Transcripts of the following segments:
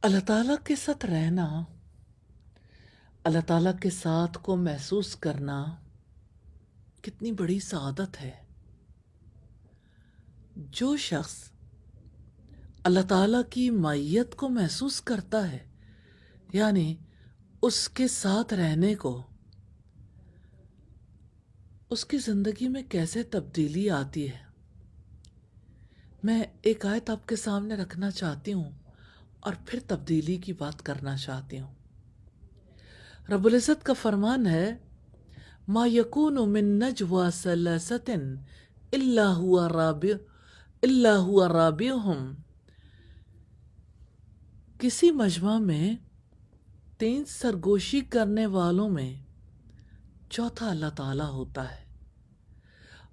اللہ تعالیٰ کے ساتھ رہنا، اللہ تعالیٰ کے ساتھ کو محسوس کرنا کتنی بڑی سعادت ہے۔ جو شخص اللہ تعالیٰ کی معیت کو محسوس کرتا ہے، یعنی اس کے ساتھ رہنے کو، اس کی زندگی میں کیسے تبدیلی آتی ہے۔ میں ایک آیت آپ کے سامنے رکھنا چاہتی ہوں اور پھر تبدیلی کی بات کرنا چاہتی ہوں۔ رب العزت کا فرمان ہے، ما یکون من نجوى ثلاثة الا هو رابعهم۔ کسی مجمع میں 3 سرگوشی کرنے والوں میں چوتھا اللہ تعالیٰ ہوتا ہے،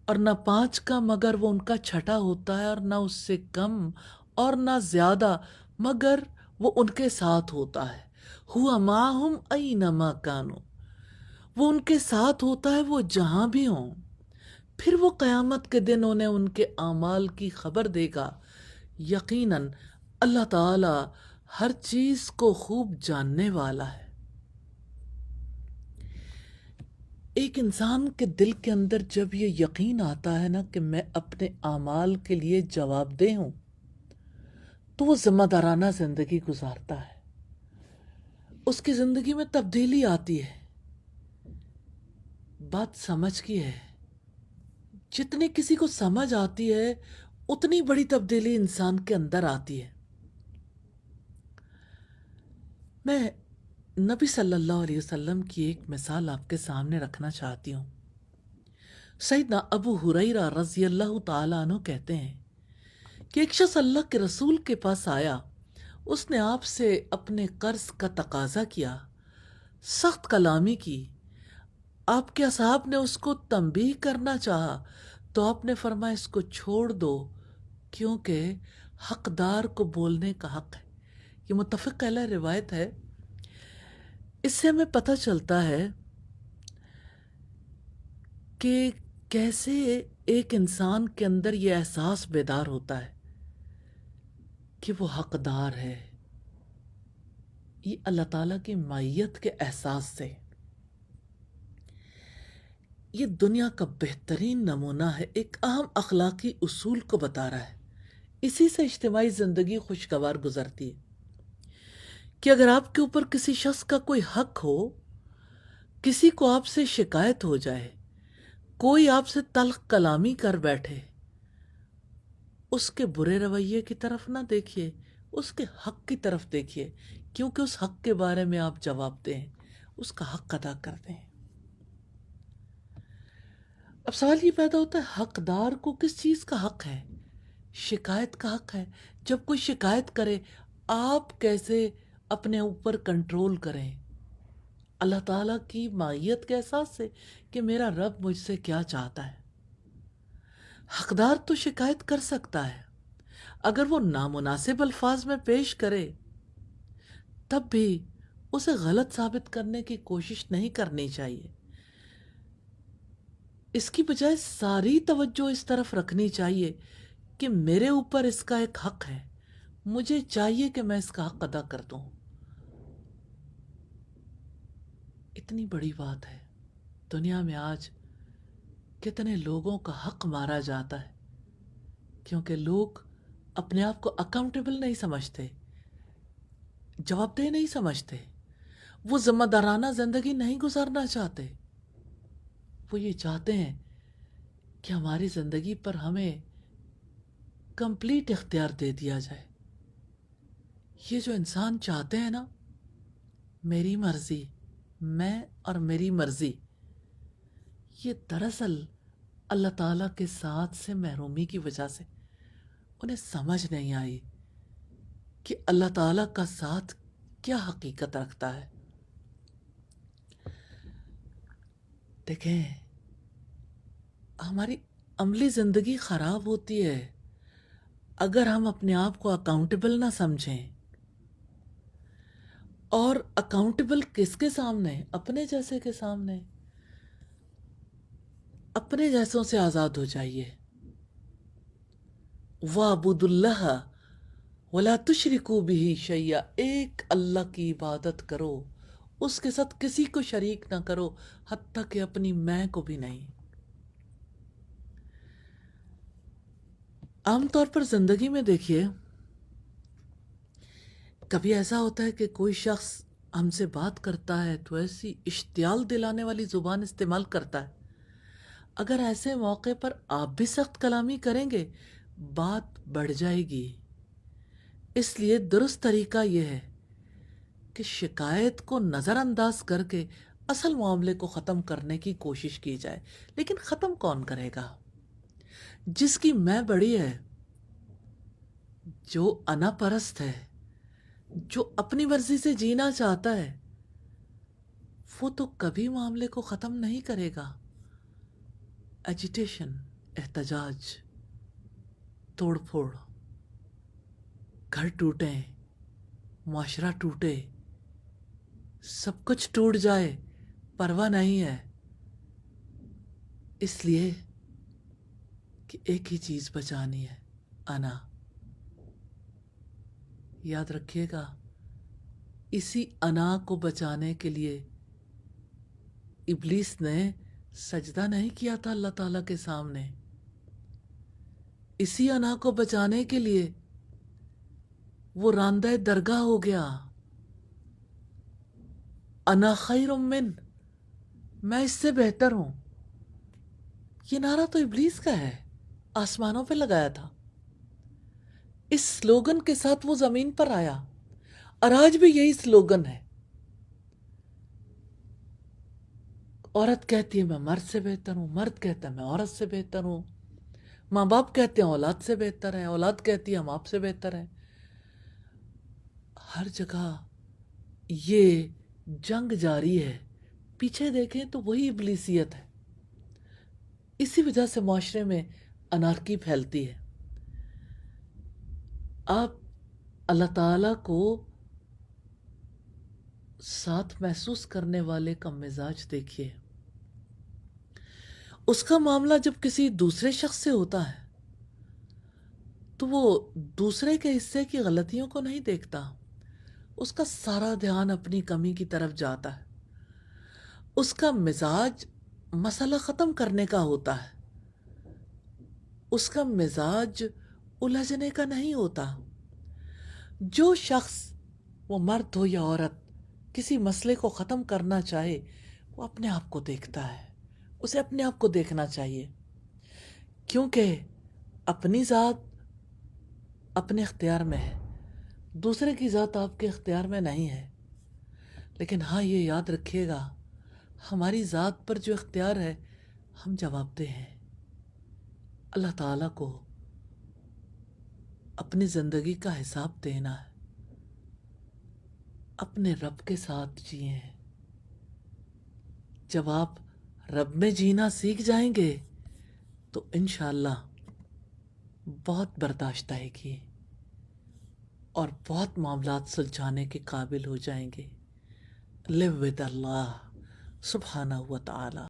اور نہ 5 کا مگر وہ ان کا چھٹا ہوتا ہے، اور نہ اس سے کم اور نہ زیادہ مگر وہ ان کے ساتھ ہوتا ہے۔ ہوا معہم اینما کانوا، وہ ان کے ساتھ ہوتا ہے وہ جہاں بھی ہوں۔ پھر وہ قیامت کے دن انہیں ان کے اعمال کی خبر دے گا۔ یقیناً اللہ تعالی ہر چیز کو خوب جاننے والا ہے۔ ایک انسان کے دل کے اندر جب یہ یقین آتا ہے نا کہ میں اپنے اعمال کے لیے جواب دہ ہوں، تو وہ ذمہ دارانہ زندگی گزارتا ہے، اس کی زندگی میں تبدیلی آتی ہے۔ بات سمجھ کی ہے، جتنی کسی کو سمجھ آتی ہے اتنی بڑی تبدیلی انسان کے اندر آتی ہے۔ میں نبی صلی اللہ علیہ وسلم کی ایک مثال آپ کے سامنے رکھنا چاہتی ہوں۔ سیدنا ابو ہریرہ رضی اللہ تعالیٰ عنہ کہتے ہیں کہ ایک شخص اللہ کے رسول کے پاس آیا، اس نے آپ سے اپنے قرض کا تقاضا کیا، سخت کلامی کی۔ آپ کے اصحاب نے اس کو تنبیہ کرنا چاہا تو آپ نے فرمایا اس کو چھوڑ دو، کیونکہ حقدار کو بولنے کا حق ہے۔ یہ متفق علیہ روایت ہے۔ اس سے ہمیں پتہ چلتا ہے کہ کیسے ایک انسان کے اندر یہ احساس بیدار ہوتا ہے کہ وہ حقدار ہے، یہ اللہ تعالیٰ کی معیت کے احساس سے۔ یہ دنیا کا بہترین نمونہ ہے، ایک اہم اخلاقی اصول کو بتا رہا ہے۔ اسی سے اجتماعی زندگی خوشگوار گزرتی ہے کہ اگر آپ کے اوپر کسی شخص کا کوئی حق ہو، کسی کو آپ سے شکایت ہو جائے، کوئی آپ سے تلخ کلامی کر بیٹھے، اس کے برے رویے کی طرف نہ دیکھیے، اس کے حق کی طرف دیکھیے، کیونکہ اس حق کے بارے میں آپ جواب دیں، اس کا حق ادا کر دیں۔ اب سوال یہ پیدا ہوتا ہے، حقدار کو کس چیز کا حق ہے؟ شکایت کا حق ہے۔ جب کوئی شکایت کرے، آپ کیسے اپنے اوپر کنٹرول کریں؟ اللہ تعالیٰ کی معیت کے احساس سے کہ میرا رب مجھ سے کیا چاہتا ہے۔ حقدار تو شکایت کر سکتا ہے، اگر وہ نامناسب الفاظ میں پیش کرے تب بھی اسے غلط ثابت کرنے کی کوشش نہیں کرنی چاہیے۔ اس کی بجائے ساری توجہ اس طرف رکھنی چاہیے کہ میرے اوپر اس کا ایک حق ہے، مجھے چاہیے کہ میں اس کا حق ادا کر دوں۔ اتنی بڑی بات ہے، دنیا میں آج کتنے لوگوں کا حق مارا جاتا ہے کیونکہ لوگ اپنے آپ کو اکاؤنٹیبل نہیں سمجھتے، جواب دہ نہیں سمجھتے، وہ ذمہ دارانہ زندگی نہیں گزارنا چاہتے۔ وہ یہ چاہتے ہیں کہ ہماری زندگی پر ہمیں کمپلیٹ اختیار دے دیا جائے۔ یہ جو انسان چاہتے ہیں نا، میری مرضی، میں اور میری مرضی، یہ دراصل اللہ تعالیٰ کے ساتھ سے محرومی کی وجہ سے انہیں سمجھ نہیں آئی کہ اللہ تعالیٰ کا ساتھ کیا حقیقت رکھتا ہے۔ دیکھیں، ہماری عملی زندگی خراب ہوتی ہے اگر ہم اپنے آپ کو اکاؤنٹیبل نہ سمجھیں۔ اور اکاؤنٹیبل کس کے سامنے؟ اپنے جیسے کے سامنے۔ اپنے جیسوں سے آزاد ہو جائیے۔ وَاعْبُدُوا اللَّهَ وَلَا تُشْرِكُوا بِهِ شَيْئًا، ایک اللہ کی عبادت کرو، اس کے ساتھ کسی کو شریک نہ کرو، حتیٰ کہ اپنی میں کو بھی نہیں۔ عام طور پر زندگی میں دیکھیے، کبھی ایسا ہوتا ہے کہ کوئی شخص ہم سے بات کرتا ہے تو ایسی اشتعال دلانے والی زبان استعمال کرتا ہے، اگر ایسے موقع پر آپ بھی سخت کلامی کریں گے بات بڑھ جائے گی۔ اس لیے درست طریقہ یہ ہے کہ شکایت کو نظر انداز کر کے اصل معاملے کو ختم کرنے کی کوشش کی جائے۔ لیکن ختم کون کرے گا؟ جس کی میں بڑی ہے، جو انا پرست ہے، جو اپنی مرضی سے جینا چاہتا ہے، وہ تو کبھی معاملے کو ختم نہیں کرے گا۔ ایجیٹیشن، احتجاج، توڑ پھوڑ، گھر ٹوٹے، معاشرہ ٹوٹے، سب کچھ ٹوٹ جائے، پرواہ نہیں ہے، اس لیے کہ ایک ہی چیز بچانی ہے، انا۔ یاد رکھیے گا، اسی انا کو بچانے کے لیے ابلیس نے سجدہ نہیں کیا تھا اللہ تعالیٰ کے سامنے، اسی انا کو بچانے کے لیے وہ راندہ درگاہ ہو گیا، انا خیر من، میں اس سے بہتر ہوں۔ یہ نعرہ تو ابلیس کا ہے، آسمانوں پہ لگایا تھا، اس سلوگن کے ساتھ وہ زمین پر آیا، اور آج بھی یہی سلوگن ہے۔ عورت کہتی ہے میں مرد سے بہتر ہوں، مرد کہتا ہے میں عورت سے بہتر ہوں، ماں باپ کہتے ہیں اولاد سے بہتر ہے، اولاد کہتی ہے ہم آپ سے بہتر ہیں۔ ہر جگہ یہ جنگ جاری ہے، پیچھے دیکھیں تو وہی ابلیسیت ہے، اسی وجہ سے معاشرے میں انارکی پھیلتی ہے۔ آپ اللہ تعالیٰ کو ساتھ محسوس کرنے والے کا مزاج دیکھیے، اس کا معاملہ جب کسی دوسرے شخص سے ہوتا ہے تو وہ دوسرے کے حصے کی غلطیوں کو نہیں دیکھتا، اس کا سارا دھیان اپنی کمی کی طرف جاتا ہے، اس کا مزاج مسئلہ ختم کرنے کا ہوتا ہے، اس کا مزاج الجھنے کا نہیں ہوتا۔ جو شخص، وہ مرد ہو یا عورت، کسی مسئلے کو ختم کرنا چاہے وہ اپنے آپ کو دیکھتا ہے، اسے اپنے آپ کو دیکھنا چاہیے، کیونکہ اپنی ذات اپنے اختیار میں ہے، دوسرے کی ذات آپ کے اختیار میں نہیں ہے۔ لیکن ہاں یہ یاد رکھیے گا، ہماری ذات پر جو اختیار ہے ہم جواب دہ ہیں، اللہ تعالیٰ کو اپنی زندگی کا حساب دینا ہے، اپنے رب کے ساتھ جئیں۔ جب آپ رب میں جینا سیکھ جائیں گے تو انشاءاللہ بہت برداشت آئے گی اور بہت معاملات سلجھانے کے قابل ہو جائیں گے۔ live with اللہ سبحانہ و تعالی۔